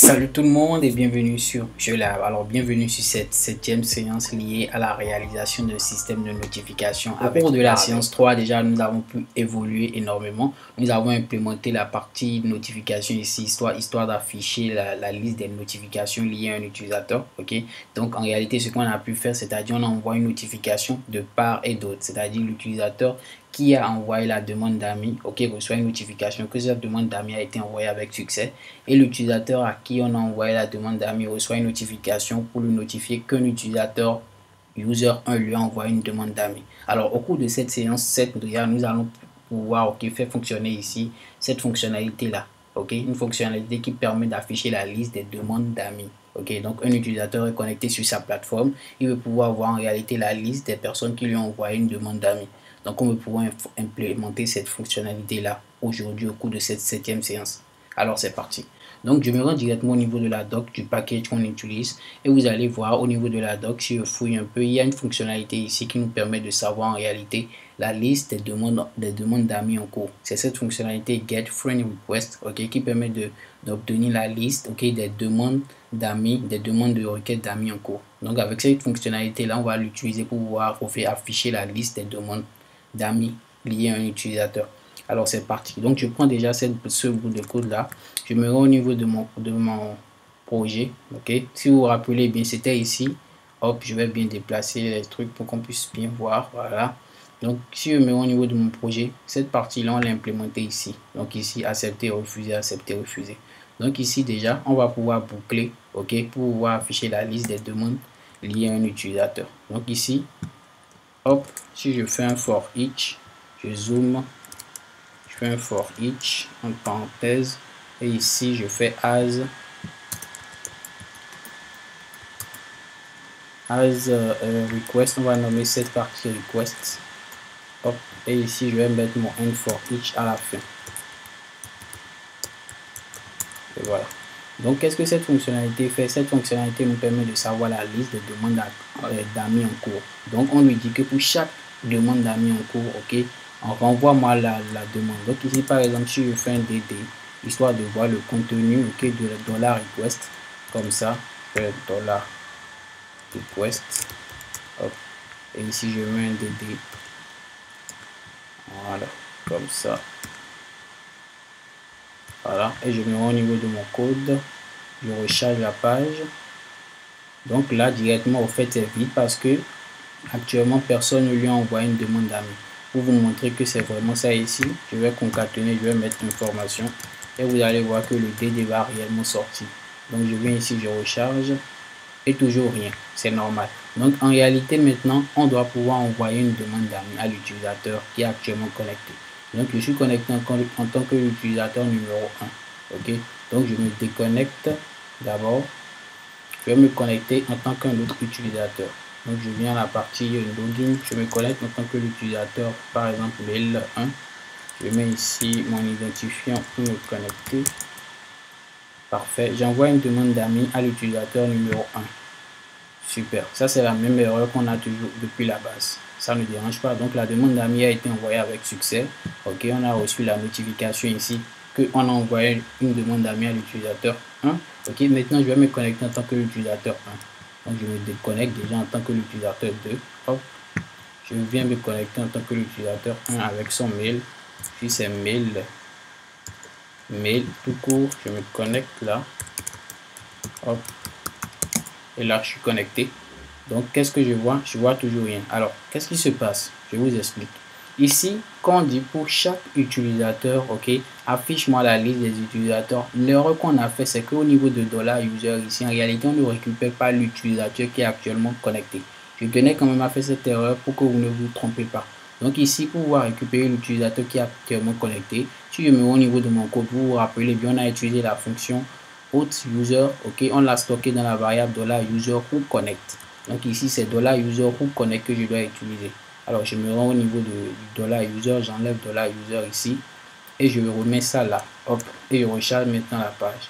Salut tout le monde et bienvenue sur JeuxLab. Alors bienvenue sur cette 7e séance liée à la réalisation d'un système de notification. À cours de la séance 3, déjà nous avons pu évoluer énormément. Nous avons implémenté la partie notification ici, histoire d'afficher la liste des notifications liées à un utilisateur. Ok. Donc en réalité ce qu'on a pu faire, c'est-à-dire on envoie une notification de part et d'autre, c'est-à-dire l'utilisateur qui a envoyé la demande d'amis, ok, reçoit une notification que cette demande d'amis a été envoyée avec succès, et l'utilisateur à qui on a envoyé la demande d'amis reçoit une notification pour lui notifier qu'un utilisateur user 1 lui a envoyé une demande d'amis. Alors au cours de cette séance 7, nous allons pouvoir faire fonctionner ici cette fonctionnalité là, ok, une fonctionnalité qui permet d'afficher la liste des demandes d'amis. Ok, donc un utilisateur est connecté sur sa plateforme, il veut pouvoir voir en réalité la liste des personnes qui lui ont envoyé une demande d'amis. Donc, on va pouvoir implémenter cette fonctionnalité-là aujourd'hui au cours de cette 7e séance. Alors, c'est parti. Donc, je me rends directement au niveau de la doc du package qu'on utilise. Et vous allez voir au niveau de la doc, si je fouille un peu, il y a une fonctionnalité ici qui nous permet de savoir en réalité la liste des demandes d'amis en cours. C'est cette fonctionnalité Get Friend Request, ok, qui permet d'obtenir la liste, ok, des demandes d'amis, des demandes de requêtes d'amis en cours. Donc, avec cette fonctionnalité-là, on va l'utiliser pour pouvoir afficher la liste des demandes d'amis liés à un utilisateur. Alors c'est parti. Donc je prends déjà ce bout de code là. Je me rends au niveau de mon projet. Ok. Si vous vous rappelez bien, c'était ici. Hop, je vais bien déplacer les trucs pour qu'on puisse bien voir. Voilà. Donc si je me rends au niveau de mon projet, cette partie là on l'a implémentée ici. Donc ici accepter, refuser, accepter, refuser. Donc ici déjà on va pouvoir boucler, ok, pour pouvoir afficher la liste des demandes liées à un utilisateur. Donc ici, hop, si je fais un for each, je zoome, je fais un for each en parenthèse, et ici je fais as request, on va nommer cette partie request, hop, et ici je vais mettre mon end for each à la fin. Et voilà. Donc, qu'est-ce que cette fonctionnalité fait? Cette fonctionnalité nous permet de savoir la liste des demandes d'amis en cours. Donc, on lui dit que pour chaque demande d'amis en cours, ok, on renvoie-moi la demande. Donc, ici, par exemple, si je fais un DD, histoire de voir le contenu, ok, de la $request, comme ça, je fais $request, hop, et ici, je mets un DD, voilà, comme ça. Voilà, et je me rends au niveau de mon code, je recharge la page. Donc là, directement, au fait, c'est vide parce que actuellement, personne ne lui a envoyé une demande d'amis. Pour vous montrer que c'est vraiment ça ici, je vais concaténer, je vais mettre information et vous allez voir que le DD va réellement sortir. Donc je viens ici, je recharge et toujours rien, c'est normal. Donc en réalité, maintenant, on doit pouvoir envoyer une demande d'amis à l'utilisateur qui est actuellement connecté. Donc je suis connecté en tant que l'utilisateur numéro 1. Ok, donc je me déconnecte d'abord. Je vais me connecter en tant qu'un autre utilisateur. Donc je viens à la partie login, je me connecte en tant que l'utilisateur, par exemple L1. Je mets ici mon identifiant pour me connecter. Parfait, j'envoie une demande d'amis à l'utilisateur numéro 1. Super, ça c'est la même erreur qu'on a toujours depuis la base. Ça ne dérange pas. Donc la demande d'amis a été envoyée avec succès. Ok, on a reçu la notification ici qu'on a envoyé une demande d'amis à l'utilisateur 1. Ok, maintenant je vais me connecter en tant que l'utilisateur 1. Donc je me déconnecte déjà en tant que l'utilisateur 2. Hop, je viens me connecter en tant que l'utilisateur 1 avec son mail. Puis c'est mail tout court. Je me connecte là. Hop. Et là, je suis connecté. Donc, qu'est-ce que je vois? Je vois toujours rien. Alors, qu'est-ce qui se passe? Je vous explique. Ici, quand on dit pour chaque utilisateur, ok, affiche-moi la liste des utilisateurs. L'erreur qu'on a fait, c'est qu'au niveau de $user ici, en réalité, on ne récupère pas l'utilisateur qui est actuellement connecté. Je tenais quand même à faire cette erreur pour que vous ne vous trompez pas. Donc ici, pour pouvoir récupérer l'utilisateur qui est actuellement connecté, si je me mets au niveau de mon code, vous vous rappelez bien, on a utilisé la fonction user, ok, on l'a stocké dans la variable $user who connect. Donc ici c'est $user who connect que je dois utiliser. Alors je me rends au niveau de $user, j'enlève $user ici et je remets ça là, hop, et je recharge maintenant la page.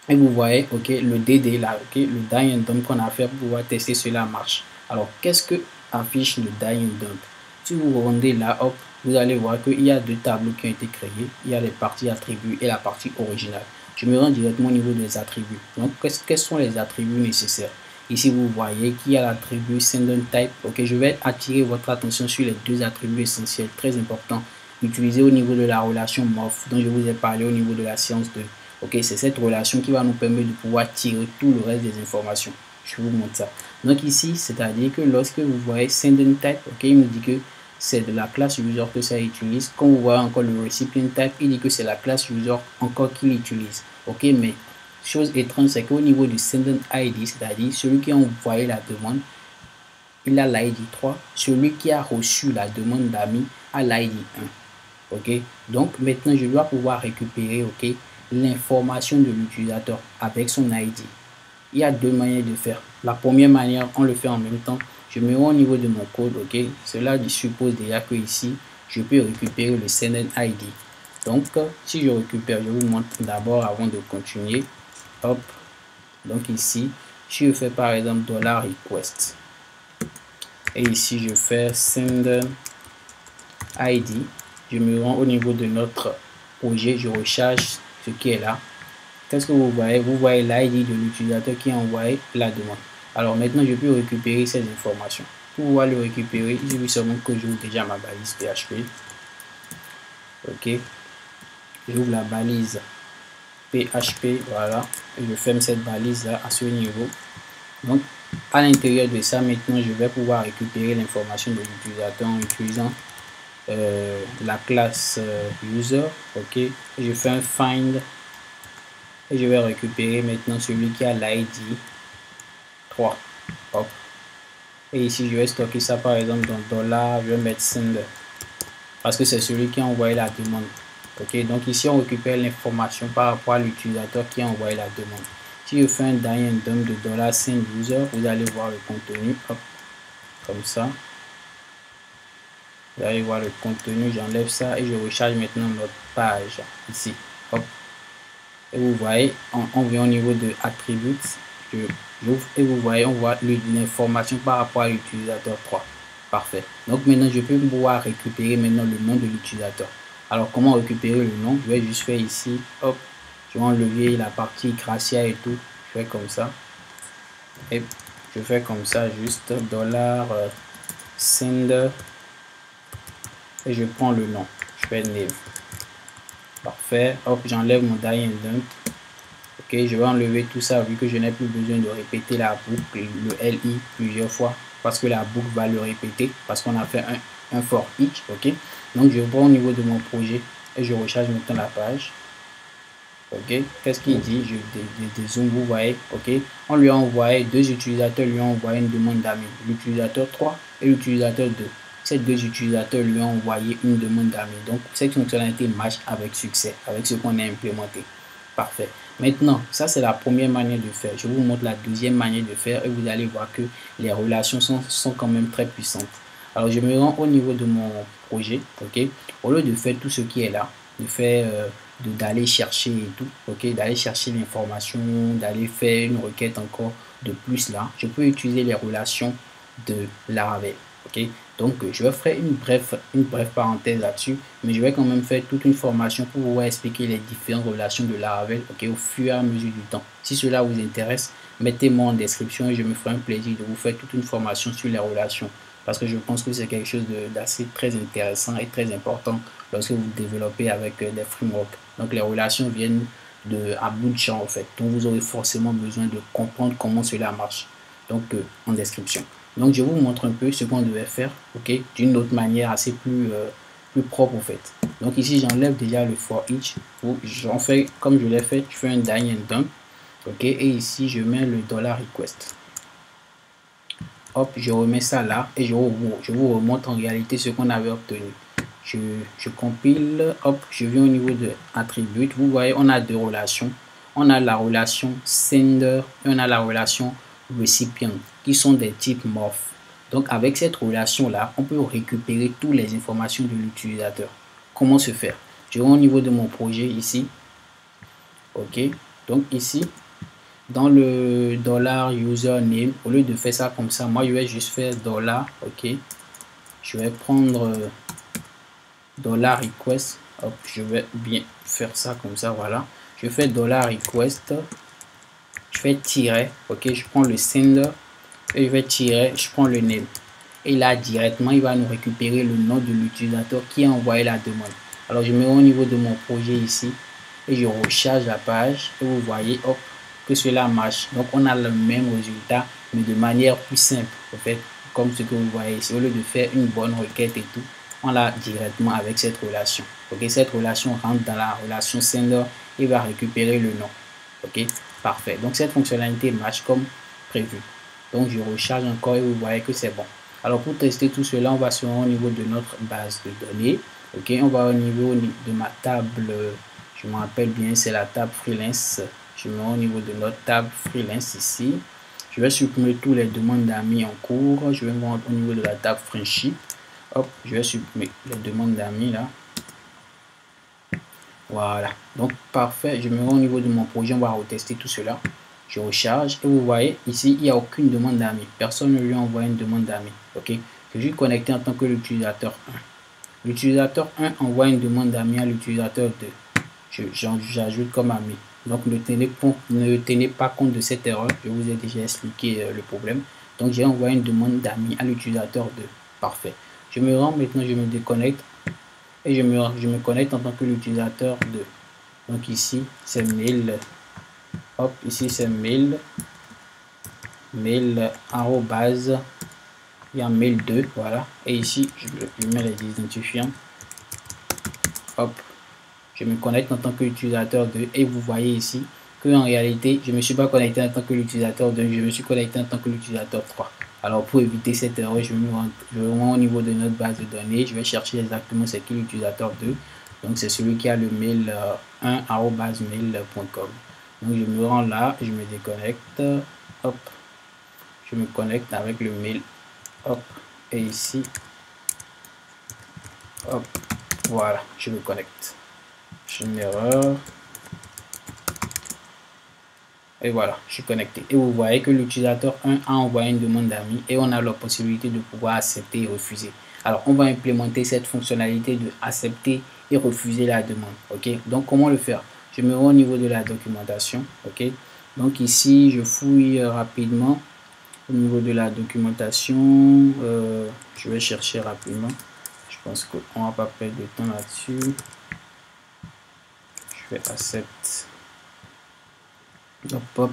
Et vous voyez, ok, le DD là, ok, le die and dump qu'on a fait pour pouvoir tester cela marche. Alors qu'est-ce que affiche le die and dump? Si vous rendez là, hop, vous allez voir qu'il y a deux tableaux qui ont été créés. Il y a les parties attributs et la partie originale. je me rends directement au niveau des attributs. Donc, quels sont les attributs nécessaires? Ici, vous voyez qu'il y a l'attribut SendonType. Ok, je vais attirer votre attention sur les deux attributs essentiels, très importants, utilisés au niveau de la relation morph dont je vous ai parlé au niveau de la séance 2. Ok, c'est cette relation qui va nous permettre de pouvoir tirer tout le reste des informations. Je vous montre ça. Donc ici, c'est-à-dire que lorsque vous voyez SendonType, ok, il nous dit que c'est de la classe user que ça utilise. Quand vous voyez encore le recipient type, il dit que c'est la classe user encore qu'il utilise. Ok, mais chose étrange, c'est qu'au niveau du sending ID, c'est-à-dire celui qui a envoyé la demande, il a l'ID 3. Celui qui a reçu la demande d'ami a l'ID 1. Ok, donc maintenant je dois pouvoir récupérer, ok, l'information de l'utilisateur avec son ID. Il y a deux manières de faire. La première manière, on le fait en même temps. Je me rends au niveau de mon code, ok. Cela suppose déjà que ici, je peux récupérer le sending ID. Donc, si je récupère, je vous montre d'abord avant de continuer. Hop. Donc ici, si je fais par exemple $request et ici je fais sending ID, je me rends au niveau de notre projet, je recharge ce qui est là. Qu'est-ce que vous voyez? Vous voyez l'ID de l'utilisateur qui a envoyé la demande. Alors maintenant, je peux récupérer ces informations. Pour pouvoir le récupérer, il suffit seulement que j'ouvre déjà ma balise PHP. Ok. J'ouvre la balise PHP, voilà. Et je ferme cette balise là à ce niveau. Donc, à l'intérieur de ça, maintenant, je vais pouvoir récupérer l'information de l'utilisateur en utilisant la classe user. Ok. Et je fais un find. Et je vais récupérer maintenant celui qui a l'ID 3. Hop. Et ici, je vais stocker ça par exemple dans $, je vais mettre sender. Parce que c'est celui qui a envoyé la demande. Ok, donc ici, on récupère l'information par rapport à l'utilisateur qui a envoyé la demande. Si je fais un die and dump de $sendUser, vous allez voir le contenu. Hop, comme ça. Vous allez voir le contenu, j'enlève ça et je recharge maintenant notre page ici. Hop. Et vous voyez, on vient au niveau de attributs. J'ouvre et vous voyez, on voit l'information par rapport à l'utilisateur 3. Parfait. Donc maintenant, je peux pouvoir récupérer maintenant le nom de l'utilisateur. Alors, comment récupérer le nom? Je vais juste faire ici. Hop. Je vais enlever la partie Gracia et tout. Je fais comme ça. Et je fais comme ça, juste $sender. Et je prends le nom. Je fais name. Parfait. Hop, j'enlève mon die and dump. Ok, je vais enlever tout ça vu que je n'ai plus besoin de répéter la boucle, le LI plusieurs fois parce que la boucle va le répéter parce qu'on a fait un for each. Ok, donc je vais au niveau de mon projet et je recharge maintenant la page. Ok, qu'est-ce qu'il dit? Je dézoome, vous voyez. Ok, on lui a envoyé, deux utilisateurs lui ont envoyé une demande d'amis, l'utilisateur 3 et l'utilisateur 2. Ces deux utilisateurs lui ont envoyé une demande d'amis. Donc cette fonctionnalité marche avec succès avec ce qu'on a implémenté. Parfait. Maintenant, ça c'est la première manière de faire. Je vous montre la deuxième manière de faire et vous allez voir que les relations sont quand même très puissantes. Alors, je me rends au niveau de mon projet. Ok, au lieu de faire tout ce qui est là, de faire d'aller chercher et tout, ok, d'aller chercher l'information, d'aller faire une requête encore de plus là, je peux utiliser les relations de Laravel. Ok, donc je vais faire une brève parenthèse là-dessus, mais je vais quand même faire toute une formation pour vous expliquer les différentes relations de Laravel, ok, au fur et à mesure du temps. Si cela vous intéresse, mettez-moi en description et je me ferai un plaisir de vous faire toute une formation sur les relations, parce que je pense que c'est quelque chose d'assez très intéressant et très important lorsque vous développez avec des frameworks. Donc les relations viennent à bout de champ en fait, donc vous aurez forcément besoin de comprendre comment cela marche. Donc en description. Donc je vous montre un peu ce qu'on devait faire, ok, d'une autre manière assez plus propre en fait. Donc ici j'enlève déjà le for each, j'en fais comme je l'ai fait, je fais un die and dump, ok, et ici je mets le $request. Hop, je remets ça là et je vous remontre en réalité ce qu'on avait obtenu. Je compile, hop, je viens au niveau de attributs. Vous voyez, on a deux relations. On a la relation sender et on a la relation recipient qui sont des types morph. Donc avec cette relation là, on peut récupérer toutes les informations de l'utilisateur. Comment se faire? Je vais au niveau de mon projet ici. Ok, donc ici dans le $username, au lieu de faire ça comme ça, moi je vais juste faire $, ok, je vais prendre $request, hop, je vais bien faire ça comme ça, voilà, je fais $request, je fais tiret, ok, je prends le sender et je vais tirer, je prends le name. Et là, directement, il va nous récupérer le nom de l'utilisateur qui a envoyé la demande. Alors, je me rends au niveau de mon projet ici et je recharge la page et vous voyez, hop, que cela marche. Donc, on a le même résultat, mais de manière plus simple, en fait, comme ce que vous voyez ici. Au lieu de faire une bonne requête et tout, on l'a directement avec cette relation. Ok, cette relation rentre dans la relation sender et va récupérer le nom. Ok, parfait. Donc, cette fonctionnalité marche comme prévu. Donc, je recharge encore et vous voyez que c'est bon. Alors, pour tester tout cela, on va se rendre au niveau de notre base de données. Ok, on va au niveau de ma table, je me rappelle bien, c'est la table freelance. Je me rends au niveau de notre table freelance ici. Je vais supprimer toutes les demandes d'amis en cours. Je vais me rendre au niveau de la table friendship. Hop, je vais supprimer les demandes d'amis là. Voilà, donc parfait. Je me rends au niveau de mon projet. On va retester tout cela. Je recharge et vous voyez ici, il n'y a aucune demande d'amis. Personne ne lui a envoyé une demande d'amis. Ok, je suis connecté en tant que l'utilisateur 1. L'utilisateur 1 envoie une demande d'amis à l'utilisateur 2. J'ajoute comme ami. Donc ne tenez pas compte de cette erreur. Je vous ai déjà expliqué le problème. Donc j'ai envoyé une demande d'amis à l'utilisateur 2. Parfait. Je me rends maintenant, je me déconnecte et je me connecte en tant que l'utilisateur 2. Donc ici c'est mail. Hop, ici c'est mail arrobase, il y a mail 2, voilà. Et ici je mets les identifiants. Hop, je me connecte en tant qu'utilisateur 2 et vous voyez ici que en réalité je ne me suis pas connecté en tant que l'utilisateur 2, je me suis connecté en tant que l'utilisateur 3. Alors pour éviter cette erreur, je me rends au niveau de notre base de données, je vais chercher exactement c'est qui l'utilisateur 2. Donc c'est celui qui a le mail 1@mail.com. Donc je me rends là, je me déconnecte, hop, je me connecte avec le mail, hop, et ici, hop, voilà, je me connecte. J'ai une erreur. Et voilà, je suis connecté. Et vous voyez que l'utilisateur 1 a envoyé une demande d'amis et on a la possibilité de pouvoir accepter et refuser. Alors, on va implémenter cette fonctionnalité de accepter et refuser la demande. Ok, donc comment le faire? Je me rends au niveau de la documentation. Ok, donc ici, je fouille rapidement au niveau de la documentation. Je vais chercher rapidement. Je pense qu'on ne va pas perdre de temps là-dessus. Je fais accept. Hop, hop.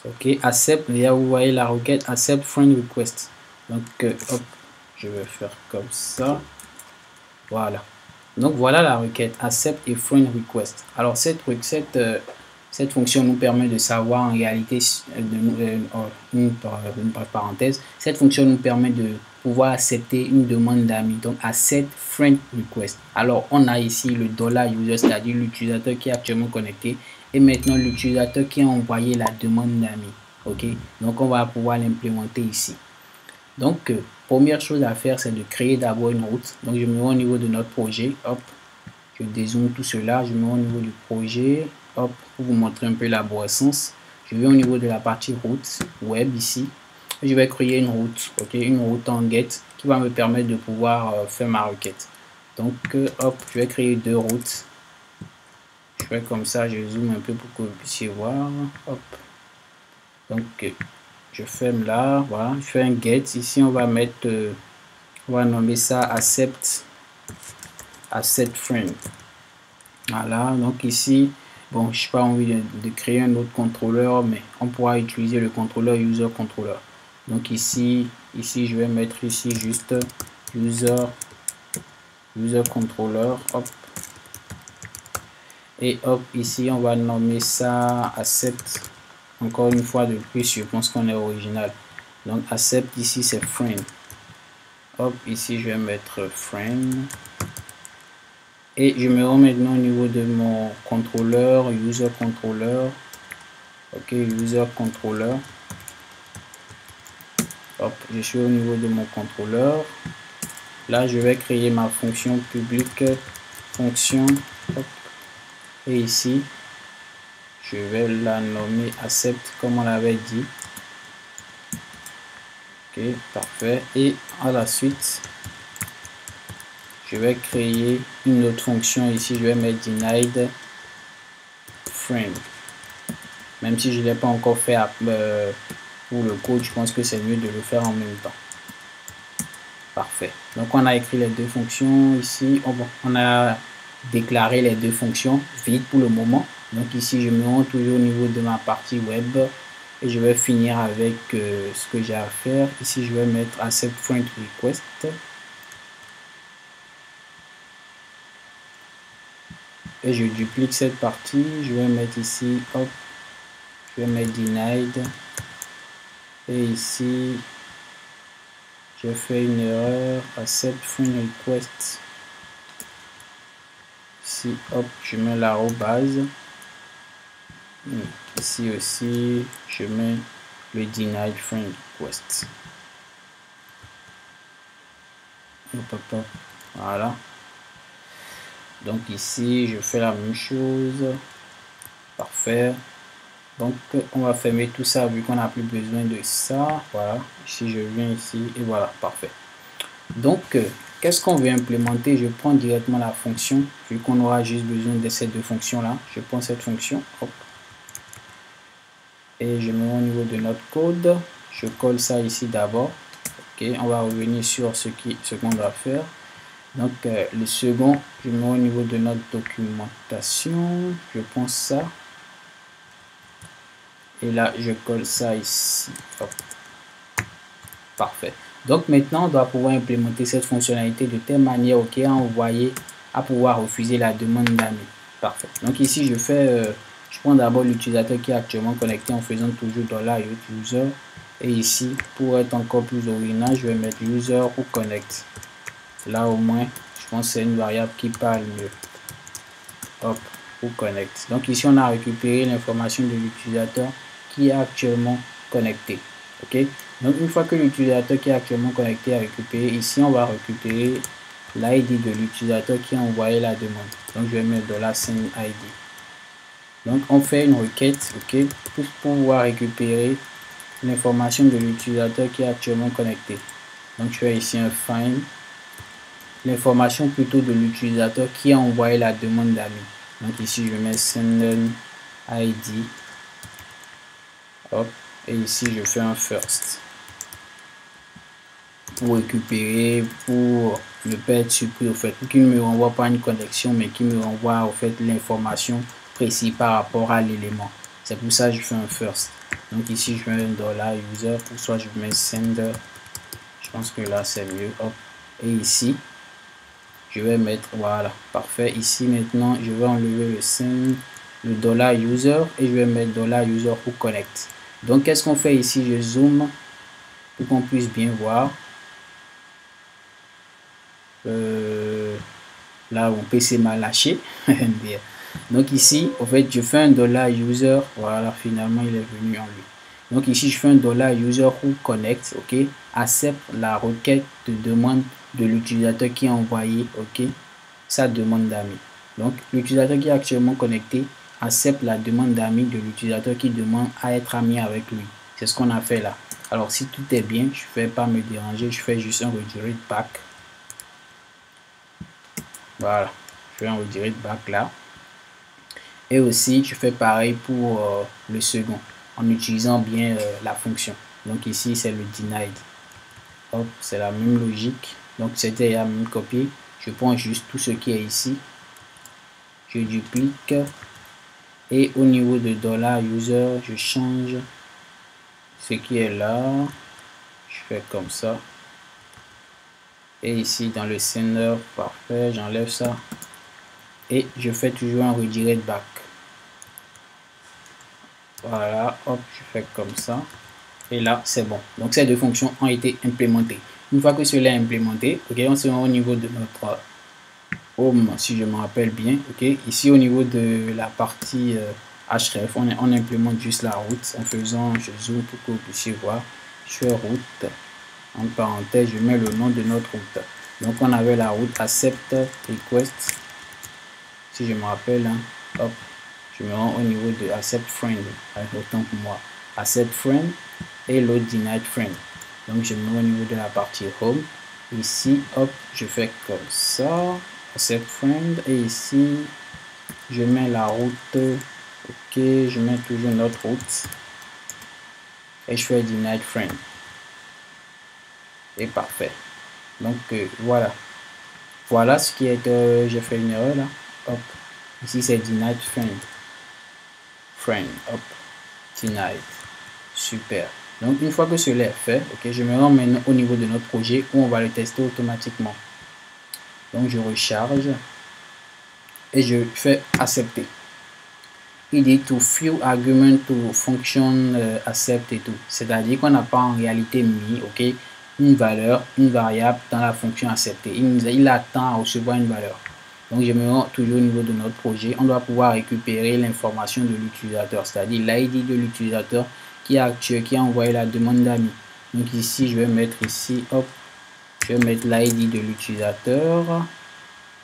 Ok, accept, là vous voyez la requête accept friend request. Donc hop, je vais faire comme ça. Voilà. Donc voilà la requête accept et friend request. Alors cette fonction nous permet de savoir en réalité, une parenthèse, cette fonction nous permet de pouvoir accepter une demande d'amis. Donc accept friend request. Alors on a ici le $user, c'est-à-dire l'utilisateur qui est actuellement connecté, et maintenant l'utilisateur qui a envoyé la demande d'amis. Ok, donc on va pouvoir l'implémenter ici. Donc première chose à faire, c'est de créer d'abord une route. Donc je me rends au niveau de notre projet, hop, je dézoome tout cela, je me rends au niveau du projet, hop, pour vous montrer un peu la boissance. Je vais au niveau de la partie route web ici, et je vais créer une route, ok, une route en get qui va me permettre de pouvoir faire ma requête. Donc hop, je vais créer deux routes. Je fais comme ça, je zoome un peu pour que vous puissiez voir, hop. Donc je ferme là, voilà, je fais un get. Ici on va mettre, on va nommer ça accept friend. Voilà, donc ici, bon, je n'ai pas envie de créer un autre contrôleur, mais on pourra utiliser le contrôleur user controller. Donc ici je vais mettre ici juste user controller, hop. Et hop, ici on va nommer ça accept. Encore une fois de plus, je pense qu'on est original. Donc accept ici c'est friend. Hop, ici je vais mettre friend. Et je me rends maintenant au niveau de mon contrôleur, user controller. Ok, user controller. Hop, je suis au niveau de mon contrôleur. Là, je vais créer ma fonction publique, fonction. Hop. Et ici, je vais la nommer accept comme on l'avait dit. Ok, parfait. Et à la suite, je vais créer une autre fonction ici. Je vais mettre denied friend. Même si je ne l'ai pas encore fait pour le code, je pense que c'est mieux de le faire en même temps. Parfait. Donc, on a écrit les deux fonctions ici. On a déclaré les deux fonctions vides pour le moment. Donc, ici, je me rends toujours au niveau de ma partie web. Et je vais finir avec ce que j'ai à faire. Ici, je vais mettre accept friend request. Et je duplique cette partie. Je vais mettre ici, hop, je vais mettre denied. Et ici, je fais une erreur, accept friend request. Ici, hop, je mets l'arrobase. Ici aussi, je mets le denied friend request. Voilà. Donc ici, je fais la même chose. Parfait. Donc, on va fermer tout ça vu qu'on n'a plus besoin de ça. Voilà. Ici, je viens ici et voilà. Parfait. Donc, qu'est-ce qu'on veut implémenter? Je prends directement la fonction. Vu qu'on aura juste besoin de ces deux fonctions-là. Je prends cette fonction. Hop. Et je mets au niveau de notre code. Je colle ça ici d'abord. Ok. On va revenir sur ce qu'on doit faire. Donc, le second, je mets au niveau de notre documentation. Je prends ça. Et là, je colle ça ici. Hop. Parfait. Donc, maintenant, on doit pouvoir implémenter cette fonctionnalité de telle manière à pouvoir refuser la demande d'amis. Parfait. Donc, ici, je prends d'abord l'utilisateur qui est actuellement connecté en faisant toujours $user. Et ici, pour être encore plus original, je vais mettre user ou connect. Là, au moins, je pense que c'est une variable qui parle mieux. Hop, ou connect. Donc, ici, on a récupéré l'information de l'utilisateur qui est actuellement connecté. OK? Donc, une fois que l'utilisateur qui est actuellement connecté est récupéré, ici, on va récupérer l'ID de l'utilisateur qui a envoyé la demande. Donc, je vais mettre $sendID. Donc, on fait une requête, OK, pour pouvoir récupérer l'information de l'utilisateur qui est actuellement connecté. Donc, je fais ici un find. L'information plutôt de l'utilisateur qui a envoyé la demande d'amis. Donc ici je mets send ID. Hop. Et ici je fais un first. Pour récupérer, pour ne pas être surpris au fait. Pour qu'il ne me renvoie pas une connexion, mais qu'il me renvoie au fait l'information précise par rapport à l'élément. C'est pour ça que je fais un first. Donc ici je mets un $user. Ou soit je mets sender. Je pense que là c'est mieux. Hop. Et ici. Je vais mettre, voilà, parfait. Ici, maintenant, je vais enlever le send, le $user et je vais mettre $user pour connect. Donc, qu'est-ce qu'on fait ici? Je zoome pour qu'on puisse bien voir. Là, mon PC m'a lâché. Donc, ici, en fait, je fais un $user. Voilà, finalement, il est venu en lui. Donc, ici, je fais un $user ou connect, ok, accepte la requête de demande de l'utilisateur qui a envoyé, ok, sa demande d'amis. Donc, l'utilisateur qui est actuellement connecté accepte la demande d'amis de l'utilisateur qui demande à être ami avec lui. C'est ce qu'on a fait là. Alors, si tout est bien, je ne vais pas me déranger, je fais juste un redirect back. Voilà, je fais un redirect back là. Et aussi, je fais pareil pour le second, en utilisant bien la fonction. Donc ici, c'est le denied. Hop, c'est la même logique. Donc c'était la même copie. Je prends juste tout ce qui est ici. Je duplique. Et au niveau de $user, je change ce qui est là. Je fais comme ça. Et ici, dans le sender, parfait, j'enlève ça. Et je fais toujours un redirect back. Voilà, hop, je fais comme ça. Et là, c'est bon. Donc, ces deux fonctions ont été implémentées. Une fois que cela est implémenté, ok, on se rend au niveau de notre home, si je me rappelle bien. Ok, ici, au niveau de la partie href, on implémente juste la route en faisant, je zoome pour que vous puissiez voir. Je fais route. En parenthèse, je mets le nom de notre route. Donc, on avait la route accept request. Si je me rappelle, hein, hop. Je me rends au niveau de accept friend, autant pour moi, accept friend et l'autre denied friend. Donc je me rends au niveau de la partie home Ici, hop, je fais comme ça, accept friend, et ici, je mets la route, ok, je mets toujours notre route, et je fais deny friend, et parfait. Donc voilà, voilà ce qui est, j'ai fait une erreur là, hop, ici c'est deny friend, hop, deny, super. Donc une fois que cela est fait, ok, je me rends maintenant au niveau de notre projet où on va le tester automatiquement. Donc je recharge et je fais accepter. Il dit to few argument to function accept et tout. C'est-à-dire qu'on n'a pas en réalité mis, ok, une valeur, une variable dans la fonction accepter. Il attend à recevoir une valeur. Donc je me rends toujours au niveau de notre projet. On doit pouvoir récupérer l'information de l'utilisateur, c'est-à-dire l'ID de l'utilisateur qui a envoyé la demande d'amis. Donc ici, je vais mettre ici, hop, je vais mettre l'ID de l'utilisateur.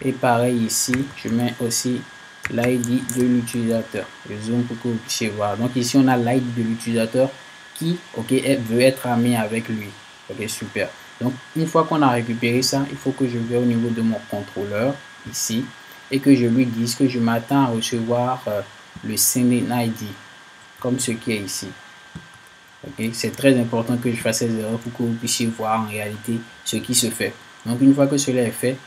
Et pareil ici, je mets aussi l'ID de l'utilisateur. Je zoome pour que vous puissiez voir. Donc ici, on a l'ID de l'utilisateur qui, ok, veut être ami avec lui. Ok, super. Donc une fois qu'on a récupéré ça, il faut que je vais au niveau de mon contrôleur ici et que je lui dise que je m'attends à recevoir le sending ID comme ce qui est ici. Okay? C'est très important que je fasse ces erreurs pour que vous puissiez voir en réalité ce qui se fait. Donc une fois que cela est fait,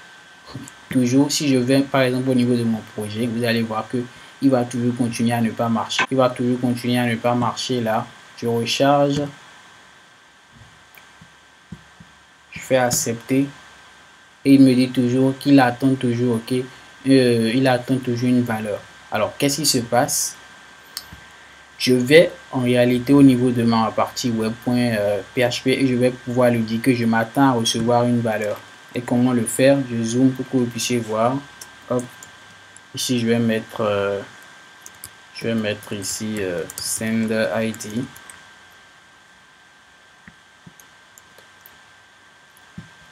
toujours si je vais par exemple au niveau de mon projet, vous allez voir que il va toujours continuer à ne pas marcher. Il va toujours continuer à ne pas marcher là. Je recharge. Je fais accepter. Et il me dit toujours qu'il attend toujours, ok, il attend toujours une valeur. Alors, qu'est-ce qui se passe? Je vais en réalité au niveau de ma partie web.php et je vais pouvoir lui dire que je m'attends à recevoir une valeur. Et comment le faire? Je zoome pour que vous puissiez voir. Hop. Ici, je vais mettre ici send ID.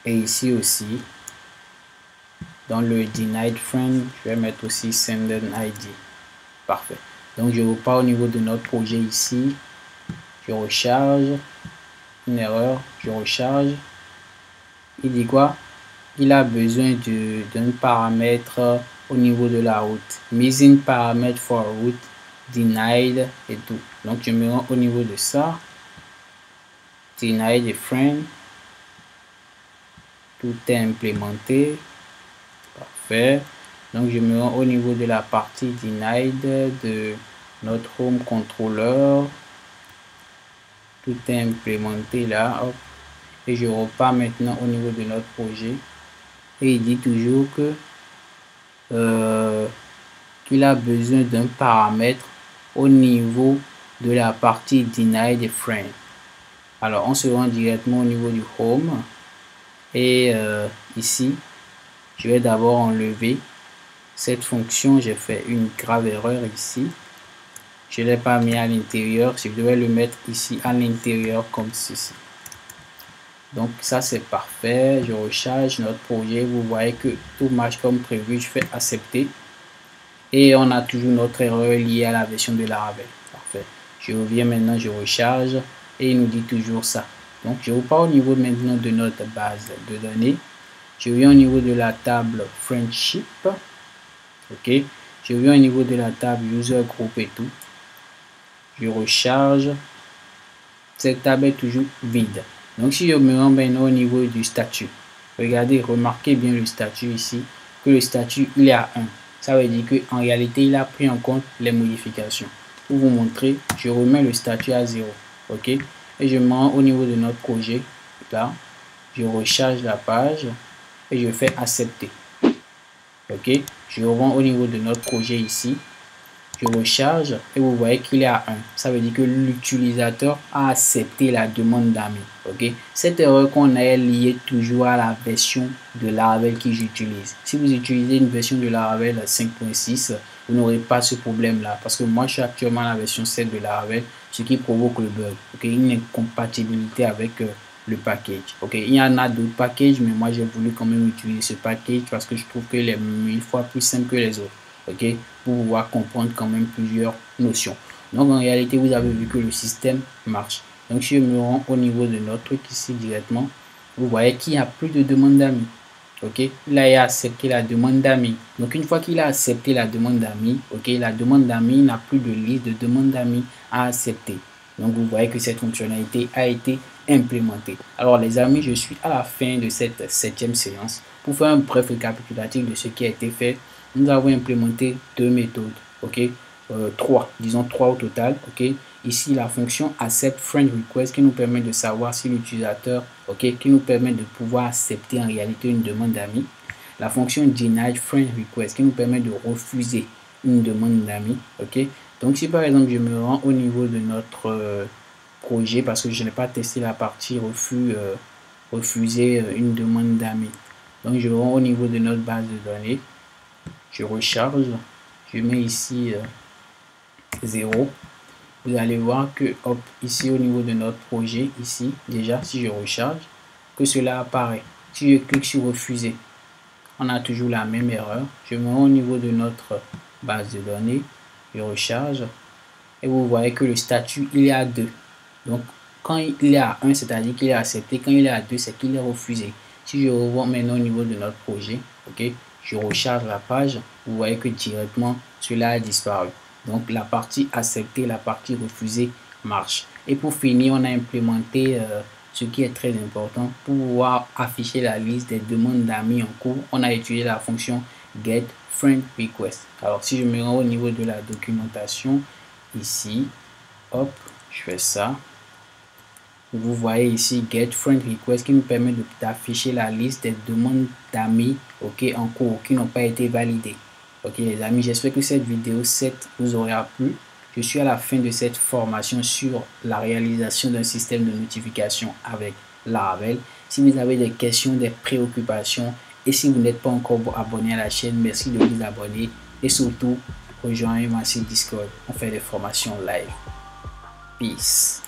Et ici aussi, dans le denied friend, je vais mettre aussi send ID. Parfait. Donc je repars au niveau de notre projet ici. Je recharge. Une erreur. Je recharge. Il dit quoi? Il a besoin d'un paramètre au niveau de la route. Missing paramètre for route, denied et tout. Donc je me rends au niveau de ça. Denied friend. Tout est implémenté. Parfait. Donc je me rends au niveau de la partie denied de notre home controller. Tout est implémenté là. Hop. Et je repars maintenant au niveau de notre projet. Et il dit toujours que qu'il a besoin d'un paramètre au niveau de la partie denied friend. Alors on se rend directement au niveau du home. Et ici, je vais d'abord enlever cette fonction. J'ai fait une grave erreur ici. Je ne l'ai pas mis à l'intérieur. Je devais le mettre ici à l'intérieur comme ceci. Donc ça c'est parfait. Je recharge notre projet. Vous voyez que tout marche comme prévu. Je fais accepter. Et on a toujours notre erreur liée à la version de Laravel. Parfait. Je reviens maintenant, je recharge. Et il nous dit toujours ça. Donc je repars au niveau maintenant de notre base de données. Je viens au niveau de la table Friendship. Ok. Je viens au niveau de la table User Group et tout. Je recharge. Cette table est toujours vide. Donc si je me rends maintenant au niveau du statut. Regardez, remarquez bien le statut ici. Que le statut il est à 1. Ça veut dire qu'en réalité il a pris en compte les modifications. Pour vous montrer, je remets le statut à 0. Ok. Et je me rends au niveau de notre projet. Là. Je recharge la page. Et je fais accepter. Ok, je rends au niveau de notre projet ici. Je recharge et vous voyez qu'il est à 1. Ça veut dire que l'utilisateur a accepté la demande d'amis. Ok, cette erreur qu'on a est liée toujours à la version de Laravel que j'utilise. Si vous utilisez une version de Laravel 5.6, vous n'aurez pas ce problème là. Parce que moi je suis actuellement à la version 7 de Laravel, ce qui provoque le bug. Ok, une incompatibilité avec le package. Ok, il y en a d'autres packages, mais moi j'ai voulu quand même utiliser ce package parce que je trouve qu'il est 1000 fois plus simple que les autres. Ok, pour pouvoir comprendre quand même plusieurs notions. Donc en réalité, vous avez vu que le système marche. Donc si je me rends au niveau de notre truc ici directement, vous voyez qu'il n'y a plus de demande d'amis. Ok, là il a accepté la demande d'amis. Donc une fois qu'il a accepté la demande d'amis, ok, la demande d'amis n'a plus de liste de demandes d'amis à accepter. Donc vous voyez que cette fonctionnalité a été implémentée. Alors les amis, je suis à la fin de cette 7e séance. Pour faire un bref récapitulatif de ce qui a été fait, nous avons implémenté 2 méthodes, ok, 3, disons 3 au total, ok. Ici, la fonction accept friend request qui nous permet de savoir si l'utilisateur, ok, qui nous permet de pouvoir accepter en réalité une demande d'amis. La fonction deny friend request qui nous permet de refuser une demande d'amis, ok. Donc, si par exemple, je me rends au niveau de notre projet parce que je n'ai pas testé la partie refuser une demande d'amis. Donc, je me rends au niveau de notre base de données. Je recharge. Je mets ici 0. Vous allez voir que hop, ici au niveau de notre projet, ici déjà si je recharge, que cela apparaît. Si je clique sur refuser, on a toujours la même erreur. Je me rends au niveau de notre base de données, je recharge et vous voyez que le statut il est à 2. Donc quand il est à 1, c'est-à-dire qu'il est accepté. Quand il est à 2, c'est qu'il est refusé. Si je revois maintenant au niveau de notre projet, ok, je recharge la page, vous voyez que directement cela a disparu. Donc la partie acceptée, la partie refusée marche. Et pour finir, on a implémenté ce qui est très important pour pouvoir afficher la liste des demandes d'amis en cours. On a utilisé la fonction get friend request. Alors si je me rends au niveau de la documentation, ici, hop, je fais ça. Vous voyez ici get friend request qui nous permet d'afficher la liste des demandes d'amis, ok, en cours qui n'ont pas été validées. Ok les amis, j'espère que cette vidéo 7 vous aura plu. Je suis à la fin de cette formation sur la réalisation d'un système de notification avec Laravel. Si vous avez des questions, des préoccupations et si vous n'êtes pas encore abonné à la chaîne, merci de vous abonner et surtout rejoignez-moi sur Discord. On fait des formations live. Peace.